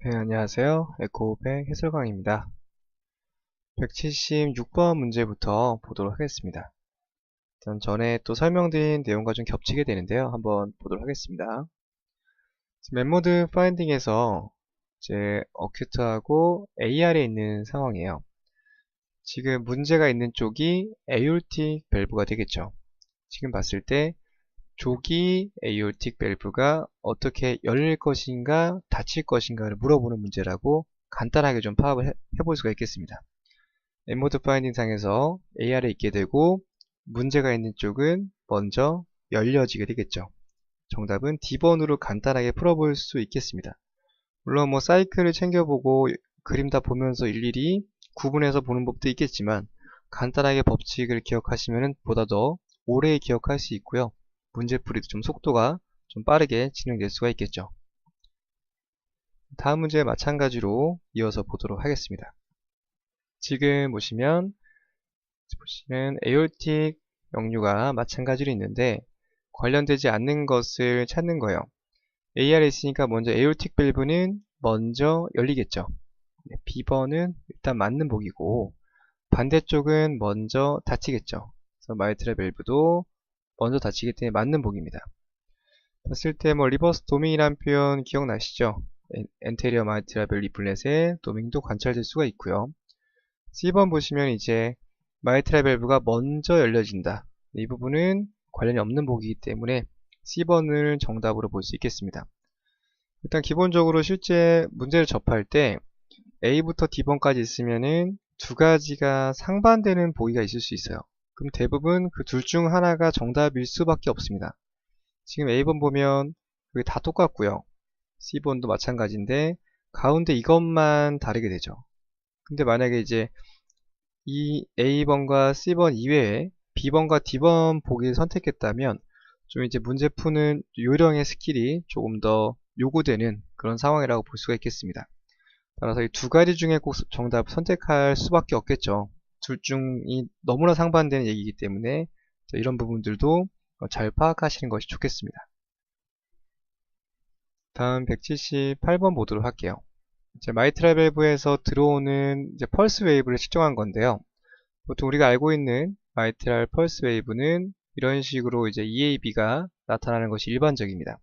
네, 안녕하세요. 에코백 해설강입니다. 176번 문제부터 보도록 하겠습니다. 일단 전에 또 설명드린 내용과 좀 겹치게 되는데요. 한번 보도록 하겠습니다. 멤버드 파인딩에서 이제 어큐트하고 AR에 있는 상황이에요. 지금 문제가 있는 쪽이 에올틱 밸브가 되겠죠. 지금 봤을 때 조기 에올틱 밸브가 어떻게 열릴 것인가 닫힐 것인가를 물어보는 문제라고 간단하게 좀 파악을 해볼 수가 있겠습니다. 엠모드 파인딩 상에서 AR에 있게 되고 문제가 있는 쪽은 먼저 열려지게 되겠죠. 정답은 D번으로 간단하게 풀어볼 수 있겠습니다. 물론 뭐 사이클을 챙겨보고 그림 다 보면서 일일이 구분해서 보는 법도 있겠지만 간단하게 법칙을 기억하시면 보다 더 오래 기억할 수 있고요. 문제풀이도 좀 속도가 좀 빠르게 진행될 수가 있겠죠. 다음 문제 마찬가지로 이어서 보도록 하겠습니다. 지금 보시는 에올틱 역류가 마찬가지로 있는데 관련되지 않는 것을 찾는 거예요. AR에 있으니까 먼저 에올틱 밸브는 먼저 열리겠죠. B번은 일단 맞는 보기고 반대쪽은 먼저 닫히겠죠. 그래서 마이트라 밸브도 먼저 닫히기 때문에 맞는 보기입니다. 봤을 때 뭐 리버스 도밍이란 표현 기억나시죠? 엔테리어 마이트라 밸브 리플렛의 도밍도 관찰될 수가 있고요. C번 보시면 이제 마이트라 밸브가 먼저 열려진다. 이 부분은 관련이 없는 보기이기 때문에 C번을 정답으로 볼 수 있겠습니다. 일단 기본적으로 실제 문제를 접할 때 A부터 D번까지 있으면은 두 가지가 상반되는 보기가 있을 수 있어요. 그럼 대부분 그 둘 중 하나가 정답일 수밖에 없습니다. 지금 A번 보면 그게 다 똑같고요. C번도 마찬가지인데 가운데 이것만 다르게 되죠. 근데 만약에 이제 이 A번과 C번 이외에 B번과 D번 보기를 선택했다면 좀 이제 문제 푸는 요령의 스킬이 조금 더 요구되는 그런 상황이라고 볼 수가 있겠습니다. 따라서 이 두 가지 중에 꼭 정답을 선택할 수밖에 없겠죠. 둘 중이 너무나 상반되는 얘기이기 때문에 이런 부분들도 잘 파악하시는 것이 좋겠습니다. 다음 178번 보도록 할게요. 이제 마이트라 밸브에서 들어오는 이제 펄스 웨이브를 측정한 건데요. 보통 우리가 알고 있는 마이트랄 펄스 웨이브는 이런 식으로 이제 EAB가 나타나는 것이 일반적입니다.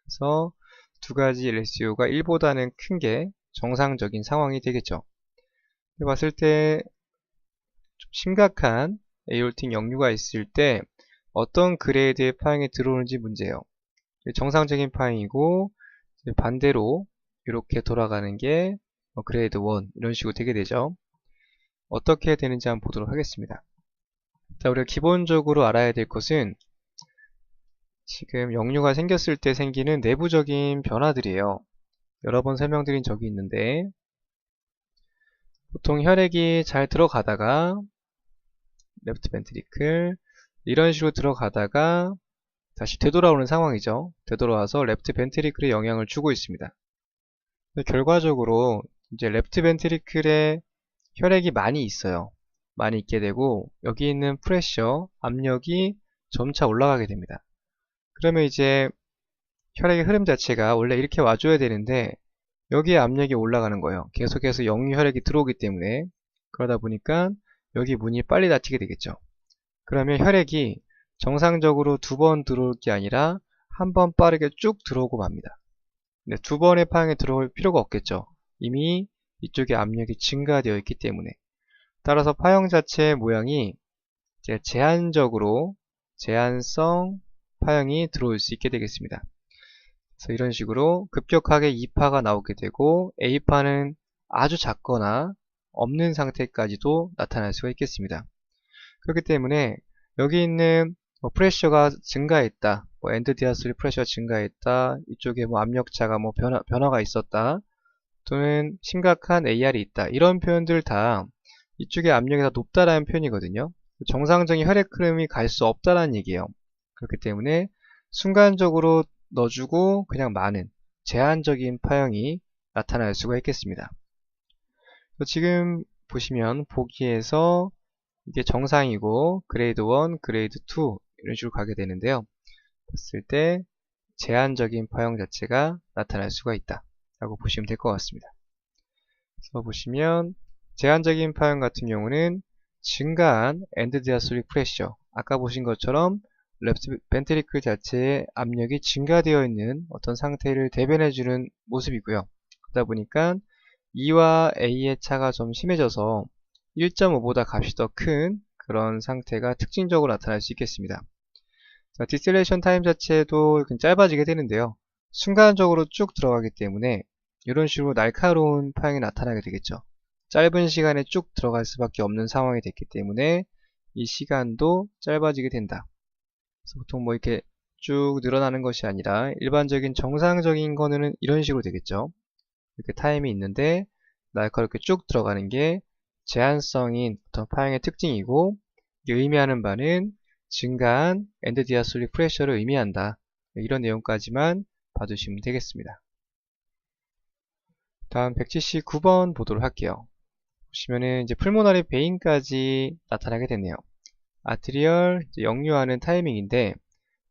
그래서 두 가지 LCO가 1보다는 큰 게 정상적인 상황이 되겠죠. 봤을 때 좀 심각한 에올틱 역류가 있을 때 어떤 그레이드의 파형이 들어오는지 문제예요. 정상적인 파형이고 반대로 이렇게 돌아가는 게 그레이드 1 이런 식으로 되게 되죠. 어떻게 되는지 한번 보도록 하겠습니다. 자, 우리가 기본적으로 알아야 될 것은 지금 역류가 생겼을 때 생기는 내부적인 변화들이에요. 여러 번 설명드린 적이 있는데 보통 혈액이 잘 들어가다가 레프트 벤트리클 이런 식으로 들어가다가 다시 되돌아오는 상황이죠. 되돌아와서 레프트 벤트리클에 영향을 주고 있습니다. 결과적으로 이제 레프트 벤트리클에 혈액이 많이 있어요. 많이 있게 되고 여기 있는 프레셔, 압력이 점차 올라가게 됩니다. 그러면 이제 혈액의 흐름 자체가 원래 이렇게 와줘야 되는데 여기에 압력이 올라가는 거예요. 계속해서 역류 혈액이 들어오기 때문에 그러다 보니까 여기 문이 빨리 닫히게 되겠죠. 그러면 혈액이 정상적으로 두 번 들어올 게 아니라 한 번 빠르게 쭉 들어오고 맙니다. 근데 두 번의 파형에 들어올 필요가 없겠죠. 이미 이쪽에 압력이 증가되어 있기 때문에. 따라서 파형 자체의 모양이 이제 제한성 파형이 들어올 수 있게 되겠습니다. 그래서 이런 식으로 급격하게 2파가 나오게 되고 A파는 아주 작거나 없는 상태까지도 나타날 수가 있겠습니다. 그렇기 때문에 여기 있는 프레셔가 증가했다, 엔드 디아솔 프레셔가 증가했다, 이쪽에 압력차가 변화가 있었다, 또는 심각한 AR이 있다, 이런 표현들 다 이쪽에 압력이 더 높다라는 표현이거든요. 정상적인 혈액 흐름이 갈 수 없다라는 얘기예요. 그렇기 때문에 순간적으로 넣어주고 그냥 많은 제한적인 파형이 나타날 수가 있겠습니다. 지금 보시면 보기에서 이게 정상이고 그레이드 1, 그레이드 2 이런 식으로 가게 되는데요. 봤을 때 제한적인 파형 자체가 나타날 수가 있다. 라고 보시면 될 것 같습니다. 그래서 보시면 제한적인 파형 같은 경우는 증가한 엔드 디아스톨릭 프레셔, 아까 보신 것처럼 레프트 벤트리클 자체의 압력이 증가되어 있는 어떤 상태를 대변해주는 모습이고요. 그러다 보니까 E와 A의 차가 좀 심해져서 1.5보다 값이 더 큰 그런 상태가 특징적으로 나타날 수 있겠습니다. 자, 디셀레이션 타임 자체도 짧아지게 되는데요. 순간적으로 쭉 들어가기 때문에 이런 식으로 날카로운 파형이 나타나게 되겠죠. 짧은 시간에 쭉 들어갈 수밖에 없는 상황이 됐기 때문에 이 시간도 짧아지게 된다. 그래서 보통 뭐 이렇게 쭉 늘어나는 것이 아니라 일반적인 정상적인 거는 이런 식으로 되겠죠. 이렇게 타임이 있는데 날카롭게 쭉 들어가는 게 제한성인 어떤 파형의 특징이고, 이게 의미하는 바는 증가한 엔드 디아솔릭 프레셔를 의미한다. 이런 내용까지만 봐두시면 되겠습니다. 다음 179번 보도록 할게요. 보시면은 이제 풀모너리 베인까지 나타나게 됐네요. 아트리얼 역류하는 타이밍인데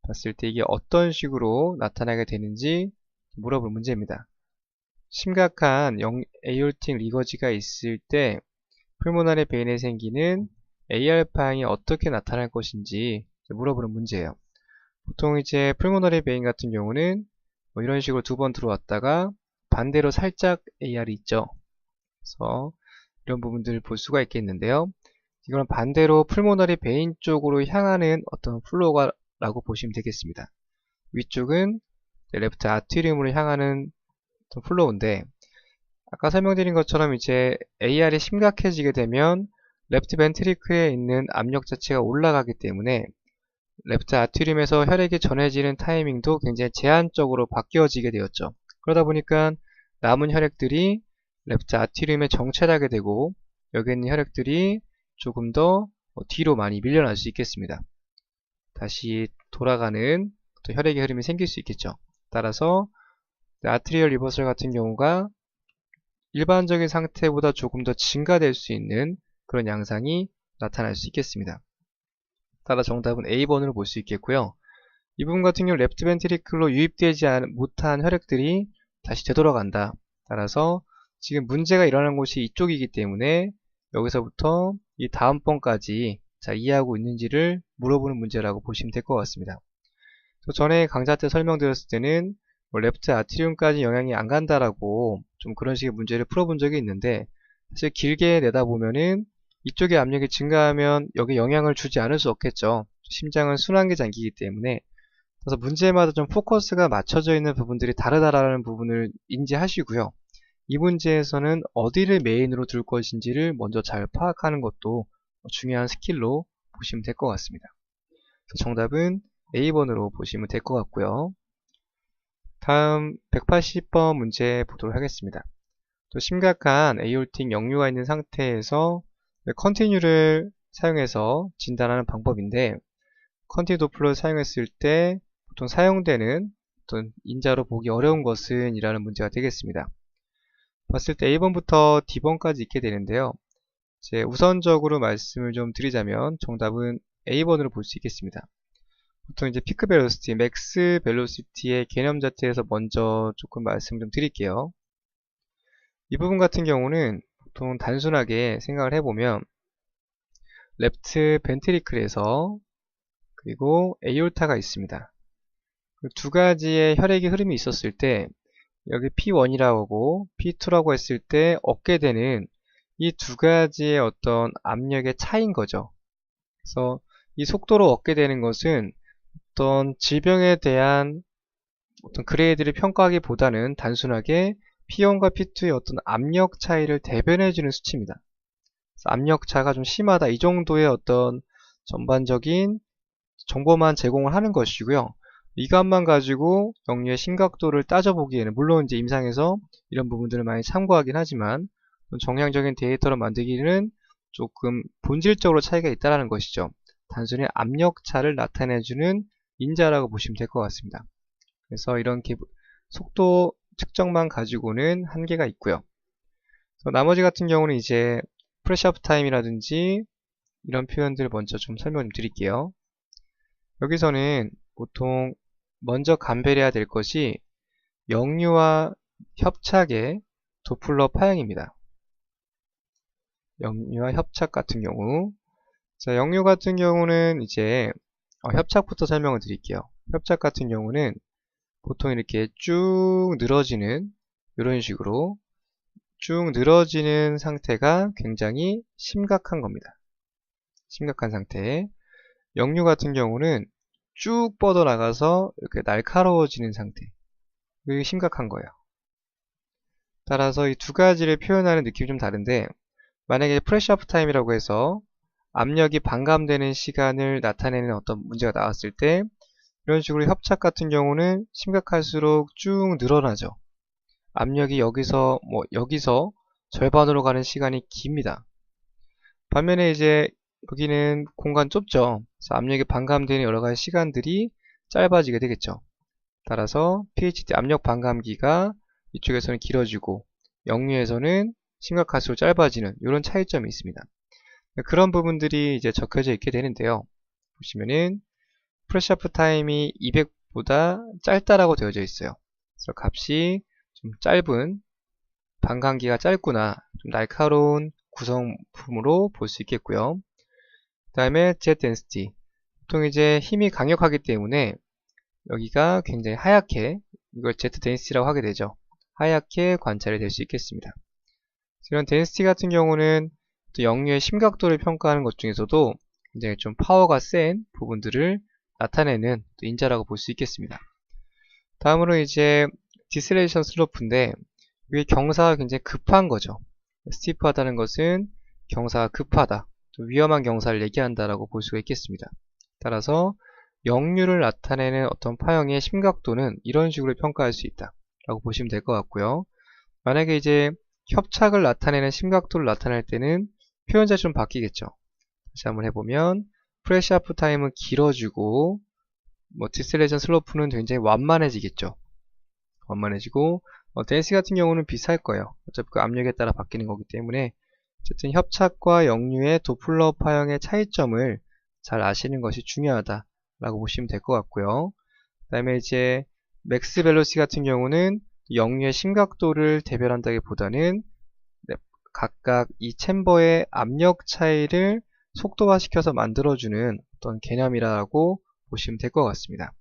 봤을 때 이게 어떤 식으로 나타나게 되는지 물어볼 문제입니다. 심각한 에이올틱 리거지가 있을 때 풀모너리 베인에 생기는 AR 파형이 어떻게 나타날 것인지 물어보는 문제예요. 보통 이제 풀모너리 베인 같은 경우는 뭐 이런 식으로 두 번 들어왔다가 반대로 살짝 AR이 있죠. 그래서 이런 부분들을 볼 수가 있겠는데요. 이건 반대로 풀모너리 베인 쪽으로 향하는 어떤 플로우라고 보시면 되겠습니다. 위쪽은 레프트 아트리움으로 향하는 어떤 플로우인데, 아까 설명드린 것처럼 이제 AR이 심각해지게 되면 레프트 벤트리클에 있는 압력 자체가 올라가기 때문에 레프트 아트리움에서 혈액이 전해지는 타이밍도 굉장히 제한적으로 바뀌어지게 되었죠. 그러다 보니까 남은 혈액들이 레프트 아트리움에 정체하게 되고 여기 있는 혈액들이 조금 더 뒤로 많이 밀려날 수 있겠습니다. 다시 돌아가는 또 혈액의 흐름이 생길 수 있겠죠. 따라서 아트리얼 리버설 같은 경우가 일반적인 상태보다 조금 더 증가될 수 있는 그런 양상이 나타날 수 있겠습니다. 따라 정답은 A번으로 볼 수 있겠고요. 이 부분 같은 경우 레프트 벤트리클로 유입되지 못한 혈액들이 다시 되돌아간다. 따라서 지금 문제가 일어나는 곳이 이쪽이기 때문에 여기서부터 이 다음 번까지 이해하고 있는지를 물어보는 문제라고 보시면 될 것 같습니다. 전에 강좌 때 설명드렸을 때는 뭐 레프트 아트리움까지 영향이 안 간다라고 좀 그런 식의 문제를 풀어본 적이 있는데, 사실 길게 내다보면은 이쪽의 압력이 증가하면 여기 영향을 주지 않을 수 없겠죠. 심장은 순환계 장기이기 때문에. 그래서 문제마다 좀 포커스가 맞춰져 있는 부분들이 다르다라는 부분을 인지하시고요. 이 문제에서는 어디를 메인으로 둘 것인지를 먼저 잘 파악하는 것도 중요한 스킬로 보시면 될 것 같습니다. 그래서 정답은 A번으로 보시면 될 것 같고요. 다음 180번 문제 보도록 하겠습니다. 또 심각한 에이올틱 역류가 있는 상태에서 컨티뉴를 사용해서 진단하는 방법인데, 컨티 도플러를 사용했을 때 보통 사용되는 어떤 인자로 보기 어려운 것은 이라는 문제가 되겠습니다. 봤을 때 A번부터 D번까지 있게 되는데요. 이제 우선적으로 말씀을 좀 드리자면 정답은 A번으로 볼 수 있겠습니다. 보통 이제 피크 벨로시티, 맥스 벨로시티의 개념 자체에서 먼저 조금 말씀 좀 드릴게요. 이 부분 같은 경우는 보통 단순하게 생각을 해보면 레프트 벤트리클에서 그리고 에이올타가 있습니다. 두 가지의 혈액의 흐름이 있었을 때 여기 P1이라고 하고 P2라고 했을 때 얻게 되는 이 두 가지의 어떤 압력의 차이인 거죠. 그래서 이 속도로 얻게 되는 것은 어떤 질병에 대한 어떤 그레이드를 평가하기보다는 단순하게 P1과 P2의 어떤 압력 차이를 대변해주는 수치입니다. 그래서 압력 차가 좀 심하다, 이 정도의 어떤 전반적인 정보만 제공을 하는 것이고요. 이 값만 가지고 역류의 심각도를 따져보기에는 물론 이제 임상에서 이런 부분들을 많이 참고하긴 하지만 정량적인 데이터로 만들기는 조금 본질적으로 차이가 있다는 것이죠. 단순히 압력차를 나타내주는 인자라고 보시면 될 것 같습니다. 그래서 이런 속도 측정만 가지고는 한계가 있고요. 나머지 같은 경우는 이제 프레셔 업 타임이라든지 이런 표현들을 먼저 좀 설명 좀 드릴게요. 여기서는 보통 먼저 감별해야 될 것이 역류와 협착의 도플러 파형입니다. 역류와 협착 같은 경우, 자, 역류 같은 경우는 이제 협착부터 설명을 드릴게요. 협착 같은 경우는 보통 이렇게 쭉 늘어지는 이런 식으로 쭉 늘어지는 상태가 굉장히 심각한 겁니다. 심각한 상태. 역류 같은 경우는 쭉 뻗어나가서 이렇게 날카로워지는 상태. 이게 심각한 거예요. 따라서 이 두 가지를 표현하는 느낌이 좀 다른데, 만약에 프레셔 업 타임이라고 해서 압력이 반감되는 시간을 나타내는 어떤 문제가 나왔을 때, 이런 식으로 협착 같은 경우는 심각할수록 쭉 늘어나죠. 압력이 여기서 절반으로 가는 시간이 깁니다. 반면에 이제 여기는 공간 좁죠. 그래서 압력이 반감되는 여러 가지 시간들이 짧아지게 되겠죠. 따라서 PHD 압력 반감기가 이쪽에서는 길어지고 역류에서는 심각할수록 짧아지는 이런 차이점이 있습니다. 그런 부분들이 이제 적혀져 있게 되는데요. 보시면은 프레셔 업 타임이 200보다 짧다라고 되어져 있어요. 그래서 값이 좀 짧은, 반감기가 짧구나, 좀 날카로운 구성품으로 볼 수 있겠고요. 그 다음에 jet density. 보통 이제 힘이 강력하기 때문에 여기가 굉장히 하얗게, 이걸 jet density라고 하게 되죠. 하얗게 관찰이 될 수 있겠습니다. 이런 density 같은 경우는 또 역류의 심각도를 평가하는 것 중에서도 굉장히 좀 파워가 센 부분들을 나타내는 또 인자라고 볼 수 있겠습니다. 다음으로 이제 디셀레이션 슬로프인데, 이게 경사가 굉장히 급한 거죠. 스티프하다는 것은 경사가 급하다, 좀 위험한 경사를 얘기한다라고 볼 수가 있겠습니다. 따라서 역류를 나타내는 어떤 파형의 심각도는 이런 식으로 평가할 수 있다 라고 보시면 될 것 같고요. 만약에 이제 협착을 나타내는 심각도를 나타낼 때는 표현자가 좀 바뀌겠죠. 다시 한번 해보면 프레셔 업 타임은 길어지고 디셀레이션 슬로프는 굉장히 완만해지겠죠. 완만해지고 덴시 같은 경우는 비슷할 거예요. 어차피 그 압력에 따라 바뀌는 거기 때문에 어쨌든 협착과 역류의 도플러 파형의 차이점을 잘 아시는 것이 중요하다라고 보시면 될 것 같고요. 그 다음에 이제 맥스 벨로시 같은 경우는 역류의 심각도를 대별한다기보다는 각각 이 챔버의 압력 차이를 속도화시켜서 만들어주는 어떤 개념이라고 보시면 될 것 같습니다.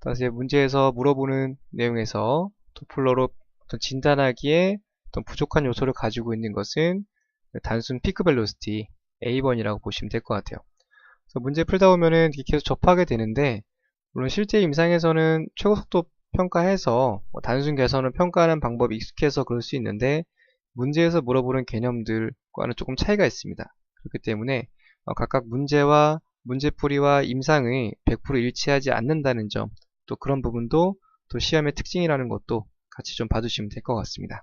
다시 문제에서 물어보는 내용에서 도플러로 어떤 진단하기에 어떤 부족한 요소를 가지고 있는 것은 단순 피크 벨로시티 A 번이라고 보시면 될 것 같아요. 그래서 문제 풀다 보면은 계속 접하게 되는데, 물론 실제 임상에서는 최고 속도 평가해서 단순 개선을 평가하는 방법이 익숙해서 그럴 수 있는데, 문제에서 물어보는 개념들과는 조금 차이가 있습니다. 그렇기 때문에 각각 문제와 문제풀이와 임상이 100% 일치하지 않는다는 점, 또 그런 부분도 또 시험의 특징이라는 것도 같이 좀 봐주시면 될 것 같습니다.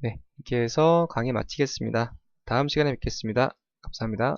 네, 이렇게 해서 강의 마치겠습니다. 다음 시간에 뵙겠습니다. 감사합니다.